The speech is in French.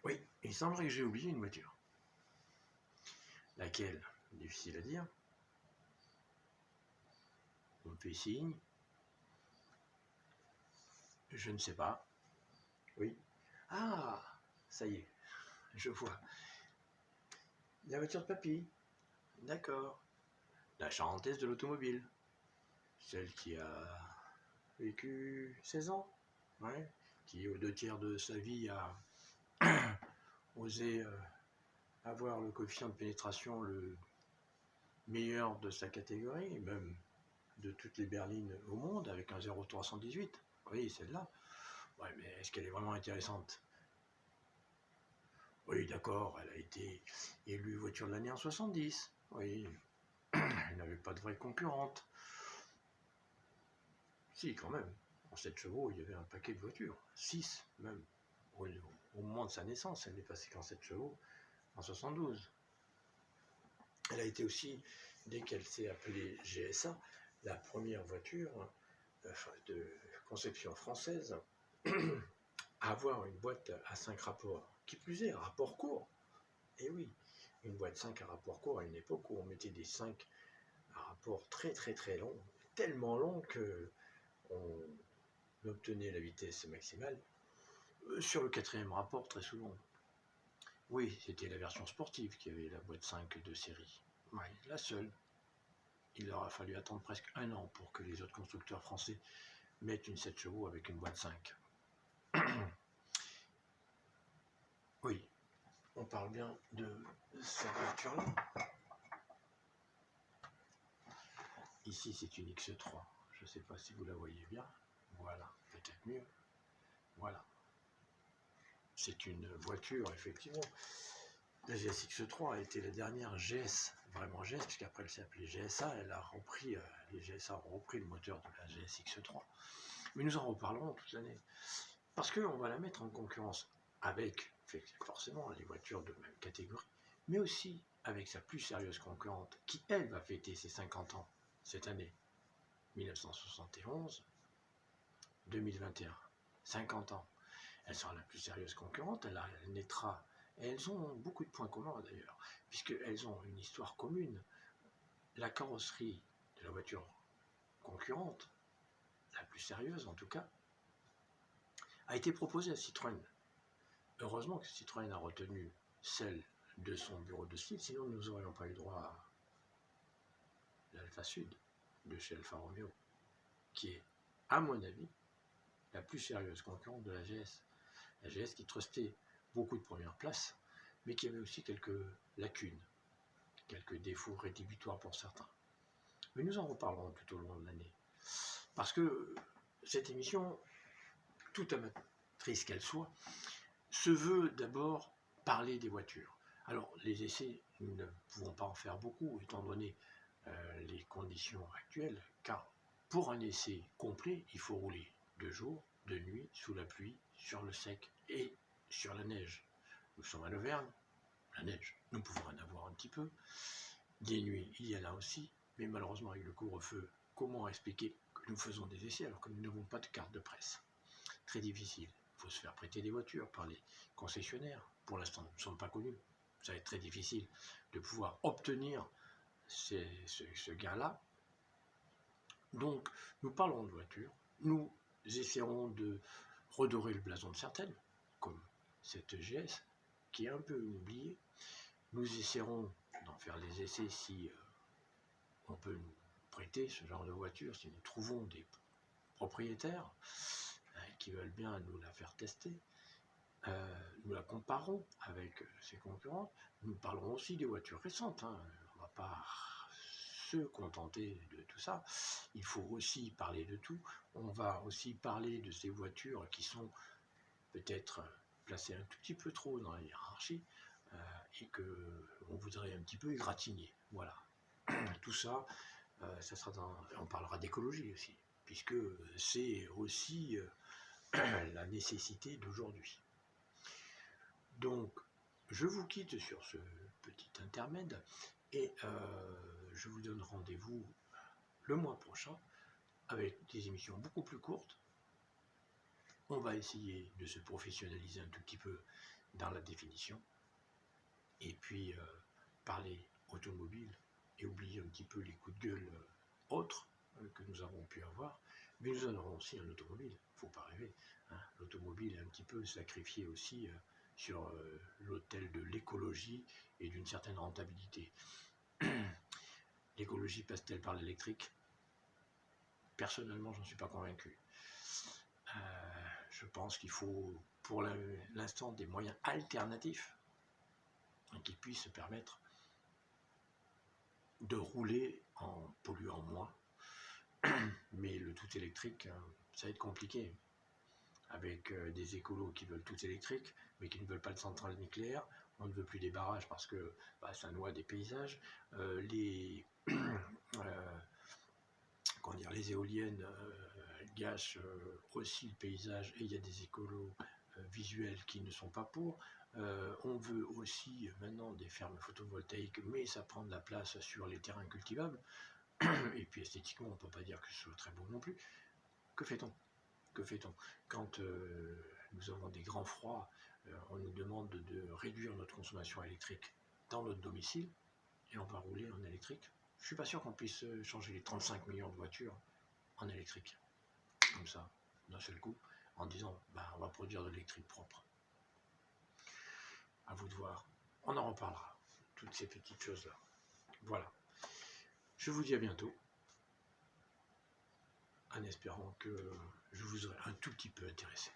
Oui, il semblerait que j'ai oublié une voiture. Laquelle? Difficile à dire. On me fait signe. Je ne sais pas. Oui. Ah, ça y est, je vois. La voiture de papy. D'accord. La charentaise de l'automobile. Celle qui a vécu 16 ans. Ouais. Qui, aux 2 tiers de sa vie, a osé avoir le coefficient de pénétration le meilleur de sa catégorie, même de toutes les berlines au monde, avec un 0,318. Oui, celle-là. Ouais, mais est-ce qu'elle est vraiment intéressante? Oui, d'accord, elle a été élue voiture de l'année en 70. Oui, elle n'avait pas de vraie concurrente. Si, quand même. En 7 chevaux, il y avait un paquet de voitures. 6, même. Au moment de sa naissance, elle n'est passée qu'en 7 chevaux en 72. Elle a été aussi, dès qu'elle s'est appelée GSA, la première voiture de conception française à avoir une boîte à 5 rapports. Qui plus est, rapport court. Et oui, une boîte 5 à rapport court à une époque où on mettait des 5 à rapport très très très longs, tellement longs que on obtenait la vitesse maximale sur le 4e rapport très souvent. Oui, c'était la version sportive qui avait la boîte 5 de série. Oui, la seule. Il leur a fallu attendre presque 1 an pour que les autres constructeurs français mettent une 7 chevaux avec une boîte 5. Oui, on parle bien de cette voiture-là. Ici, c'est une X3. Je ne sais pas si vous la voyez bien. Voilà, peut-être mieux. Voilà. C'est une voiture, effectivement. La GSX3 a été la dernière GS, vraiment GS, puisqu'après elle s'est appelée GSA, les GSA ont repris le moteur de la GSX3. Mais nous en reparlerons toute l'année. Parce qu'on va la mettre en concurrence avec, forcément, les voitures de même catégorie, mais aussi avec sa plus sérieuse concurrente, qui, elle, va fêter ses 50 ans cette année, 1971, 2021. 50 ans. Elle sera la plus sérieuse concurrente, elle naîtra, et elles ont beaucoup de points communs d'ailleurs, puisqu'elles ont une histoire commune. La carrosserie de la voiture concurrente, la plus sérieuse en tout cas, a été proposée à Citroën. Heureusement que Citroën a retenu celle de son bureau de style, sinon nous n'aurions pas eu droit à l'Alfa Sud de chez Alfa Romeo, qui est, à mon avis, la plus sérieuse concurrente de la GS. La GS qui trustait beaucoup de premières places, mais qui avait aussi quelques lacunes, quelques défauts rédhibitoires pour certains. Mais nous en reparlerons tout au long de l'année. Parce que cette émission, toute amatrice qu'elle soit, se veut d'abord parler des voitures. Alors, les essais, nous ne pouvons pas en faire beaucoup, étant donné les conditions actuelles, car pour un essai complet, il faut rouler de jour, de nuit, sous la pluie, sur le sec et sur la neige. Nous sommes à l'Auvergne, la neige, nous pouvons en avoir un petit peu. Des nuits, il y en a aussi, mais malheureusement avec le couvre-feu, comment expliquer que nous faisons des essais alors que nous n'avons pas de carte de presse? Très difficile. Il faut se faire prêter des voitures par les concessionnaires. Pour l'instant, nous ne sommes pas connus. Ça va être très difficile de pouvoir obtenir ce gain-là. Donc, nous parlons de voitures. Nous essaierons de redorer le blason de certaines, comme cette GS, qui est un peu oubliée. Nous essaierons d'en faire des essais si on peut nous prêter ce genre de voiture, si nous trouvons des propriétaires qui veulent bien nous la faire tester. Nous la comparons avec ses concurrents. Nous parlerons aussi des voitures récentes. On ne va pas se contenter de tout ça. Il faut aussi parler de tout. On va aussi parler de ces voitures qui sont peut-être placées un tout petit peu trop dans la hiérarchie et qu'on voudrait un petit peu égratigner. Voilà. Tout ça, ça sera on parlera d'écologie aussi, puisque c'est aussi la nécessité d'aujourd'hui. Donc, je vous quitte sur ce petit intermède et je vous donne rendez-vous le mois prochain avec des émissions beaucoup plus courtes On va essayer de se professionnaliser un tout petit peu dans la définition. Et puis parler automobile et oublier un petit peu les coups de gueule autres que nous avons pu avoir. Mais nous en aurons aussi un automobile, il ne faut pas rêver. Hein. L'automobile est un petit peu sacrifié aussi sur l'autel de l'écologie et d'une certaine rentabilité. L'écologie passe-t-elle par l'électrique? Personnellement, j'en suis pas convaincu. Je pense qu'il faut pour l'instant des moyens alternatifs qui puissent se permettre de rouler en polluant moins. Mais le tout électrique, ça va être compliqué. Avec des écolos qui veulent tout électrique, mais qui ne veulent pas de centrale nucléaire. On ne veut plus des barrages parce que ça noie des paysages. Les éoliennes gâchent aussi le paysage et il y a des écolos visuels qui ne sont pas pour. On veut aussi maintenant des fermes photovoltaïques, mais ça prend de la place sur les terrains cultivables. Et puis esthétiquement, on ne peut pas dire que ce soit très beau non plus. Que fait-on? Que fait-on? Quand nous avons des grands froids, on nous demande de réduire notre consommation électrique dans notre domicile, et on va rouler en électrique. Je ne suis pas sûr qu'on puisse changer les 35 millions de voitures en électrique, comme ça, d'un seul coup, en disant on va produire de l'électrique propre. À vous de voir. On en reparlera, toutes ces petites choses-là. Voilà. Je vous dis à bientôt, en espérant que je vous aurai un tout petit peu intéressé.